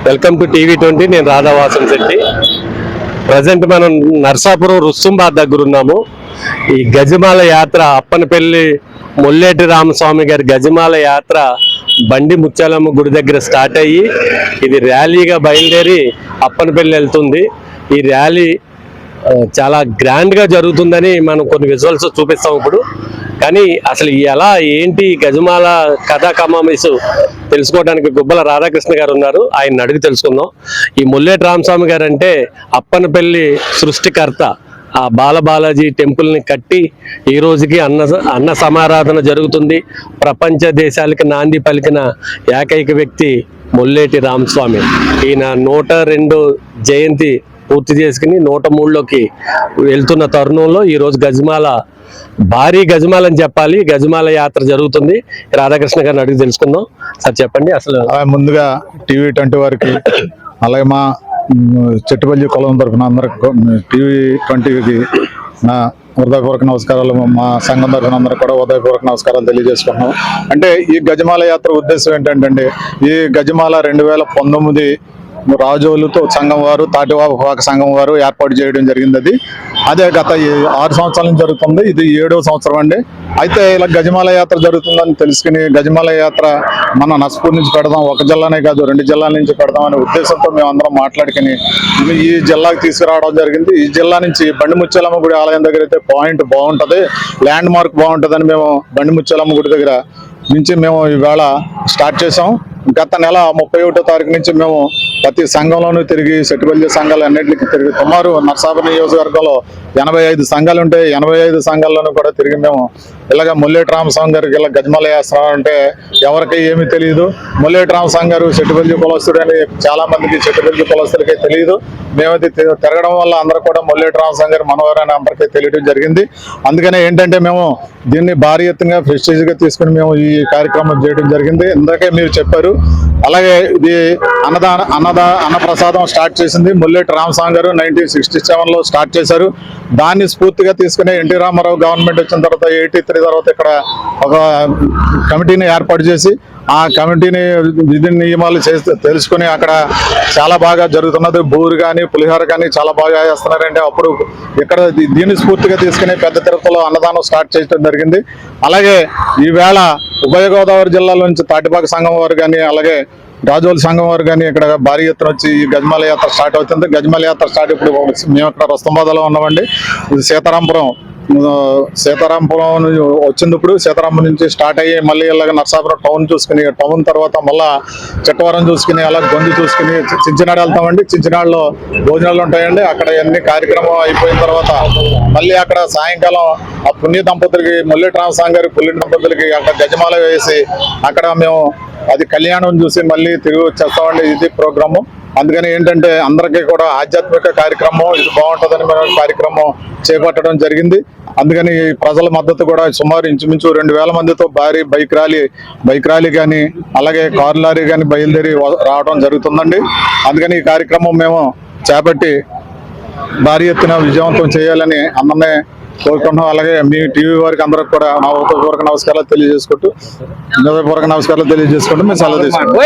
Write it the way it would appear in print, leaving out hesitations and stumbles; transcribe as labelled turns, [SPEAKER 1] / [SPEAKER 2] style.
[SPEAKER 1] Welcome to టీవీ20. నేను రాధావాసం Shetty. Present మనం నర్సాపురం రుస్తుంబాద్ దగ్గర ఉన్నాము. ఈ గజమాల యాత్ర అప్పనపల్లి మొల్లేటి రామస్వామి గారి గజమాల యాత్ర బండి ముత్యాలమ్మ గుడి దగ్గర స్టార్ట్ అయ్యి ఇది ర్యాలీగా బయలుదేరి అప్పనపల్లి వెళ్తుంది. ఈ ర్యాలీ చాలా గ్రాండ్ గా జరుగుతుందని మనం కొన్ని విజువల్స్ చూపిస్తాం ఇప్పుడు. కానీ అసలు ఎలా ఏంటి గజమాల కథా కమామిసు తెలుసుకోవడానికి గుబ్బల రాధాకృష్ణ గారు ఉన్నారు. ఆయన అడిగి తెలుసుకుందాం. ఈ మొల్లేటి రామస్వామి గారు అంటే అప్పనపల్లి సృష్టికర్త. ఆ బాలబాలాజీ టెంపుల్ ని కట్టి ఈ రోజుకి అన్న సమారాధన జరుగుతుంది. ప్రపంచ దేశాలకి నాంది పలికిన ఏకైక వ్యక్తి మొల్లేటి రామస్వామి. ఈయన 102 జయంతి పూర్తి చేసుకుని 103లోకి వెళ్తున్న తరుణంలో ఈ రోజు గజమాల, భారీ గజమాల అని చెప్పాలి, గజమాల యాత్ర జరుగుతుంది. రాధాకృష్ణ గారిని అడిగి తెలుసుకుందాం. సార్ చెప్పండి. అసలు
[SPEAKER 2] ముందుగా టీవీ20 వారికి, అలాగే మా చెట్టుపల్లి కులం తరఫున అందరికి టీవీ20కి నా హృదయపూర్వక నమస్కారాలు. మా సంఘం తరఫున అందరూ కూడా హృదయపూర్వక నమస్కారాలు తెలియజేసుకుంటున్నాం. అంటే ఈ గజమాల యాత్ర ఉద్దేశం ఏంటంటే, ఈ గజమాల 2019 రాజోలుతో సంఘం వారు, తాటివాక సంఘం వారు ఏర్పాటు చేయడం జరిగింది. అదే గత 6 సంవత్సరాల నుంచి జరుగుతుంది. ఇది 7వ సంవత్సరం అండి. అయితే ఇలా గజమాల యాత్ర జరుగుతుందని తెలుసుకుని గజమాల యాత్ర మన నర్సాపూర్ నుంచి పెడదాం, ఒక జిల్లానే కాదు 2 జిల్లాల నుంచి పెడదాం అనే ఉద్దేశంతో మేము అందరం మాట్లాడుకుని ఈ జిల్లాకు తీసుకురావడం జరిగింది. ఈ జిల్లా నుంచి బండి ముత్యాలమ్మ గుడి ఆలయం దగ్గర అయితే పాయింట్ బాగుంటుంది, ల్యాండ్ మార్క్ బాగుంటుందని మేము బండి ముత్యాలమ్మ గుడి దగ్గర నుంచి మేము ఈవేళ స్టార్ట్ చేసాం. గత నెల 31వ తారీఖు నుంచి మేము ప్రతి సంఘంలోనూ తిరిగి, సెట్టుపల్లి సంఘాలు అన్నింటికి తిరిగి, సుమారు నర్సాపురం నియోజకవర్గంలో 85 సంఘాలు ఉంటాయి. 85 సంఘాల్లోనూ కూడా తిరిగి మేము ఇలాగ మొల్లేటి రామస్వామి గారికి ఇలా గజమాల యాత్ర అంటే ఎవరికి ఏమీ తెలియదు. మొల్లేటి రామస్వామి గారు సెట్టుపల్లి కులస్తుడు అని చాలా మందికి, సెట్టుపల్లి కులస్తులకే తెలియదు. మేమైతే తిరగడం వల్ల అందరూ కూడా మొల్లేటి రామస్వామి గారు మనవారని అందరికీ తెలియడం జరిగింది. అందుకనే ఏంటంటే మేము దీన్ని భారీ ఎత్తుగా ప్రెస్టీజ్గా తీసుకుని మేము ఈ కార్యక్రమం చేయడం జరిగింది. ఇందాకే మీరు చెప్పారు. అలాగే ఇది అన్నప్రసాదం స్టార్ట్ చేసింది మొల్లేటి రామస్వామి గారు 1967లో స్టార్ట్ చేశారు. దాన్ని స్ఫూర్తిగా తీసుకుని ఎన్టీ రామారావు గవర్నమెంట్ వచ్చిన తర్వాత 83 తర్వాత ఇక్కడ ఒక కమిటీని ఏర్పాటు చేసి ఆ కమిటీని విధి నియమాలు తెలుసుకుని అక్కడ చాలా బాగా జరుగుతున్నది. బూరు కానీ పులిహోర కానీ చాలా బాగా చేస్తున్నారంటే అప్పుడు ఇక్కడ దీన్ని స్ఫూర్తిగా తీసుకుని పెద్ద తిరుపతిలో అన్నదానం స్టార్ట్ చేయడం జరిగింది. అలాగే ఈవేళ ఉభయ గోదావరి జిల్లాల నుంచి తాటిపాక సంఘం వారు కానీ, అలాగే రాజోలు సంఘం వారు కానీ ఇక్కడ భారీ ఎత్తున వచ్చి ఈ గజమాల యాత్ర స్టార్ట్ అవుతుంది. గజమాల యాత్ర స్టార్ట్ ఇప్పుడు మేము ఇక్కడ రుస్తుంబాద్లో ఉన్నామండి. ఇది సీతారాంపురం వచ్చినప్పుడు సీతారాంపురం నుంచి స్టార్ట్ అయ్యి మళ్ళీ ఇలాగ నర్సాపురం టౌన్ చూసుకుని, టౌన్ తర్వాత మళ్ళా చిట్టవరం చూసుకుని, అలా గొంతు చూసుకుని చించినాడు వెళ్తామండి. చించినాడులో భోజనాలు ఉంటాయండి. అక్కడ అన్ని కార్యక్రమం అయిపోయిన తర్వాత మళ్ళీ అక్కడ సాయంకాలం ఆ పుణ్య దంపతులకి, మొల్లేటి రామస్వామి గారి పుణ్య దంపతులకి అక్కడ గజమాల వేసి అక్కడ మేము అది కళ్యాణం చూసి మళ్ళీ తిరిగి వచ్చేస్తామండి. ఇది ప్రోగ్రాము. అందుకని ఏంటంటే అందరికీ కూడా ఆధ్యాత్మిక కార్యక్రమం ఇది బాగుంటుందని మనం కార్యక్రమం చేపట్టడం జరిగింది. అందుకని ప్రజల మద్దతు కూడా సుమారు ఇంచుమించు 2000 మందితో భారీ బైక్ ర్యాలీ కానీ, అలాగే కారు లారీ కానీ బయలుదేరి రావడం జరుగుతుందండి. అందుకని ఈ కార్యక్రమం మేము చేపట్టి భారీ ఎత్తున విజయవంతం చేయాలని అందరినీ కోరుకుంటున్నాం. అలాగే మీ టీవీ వారికి అందరికి కూడా నా హృదయపూర్వక నమస్కారాలు తెలియజేసుకుంటూ మేము సెలవు తీసుకుంటాం.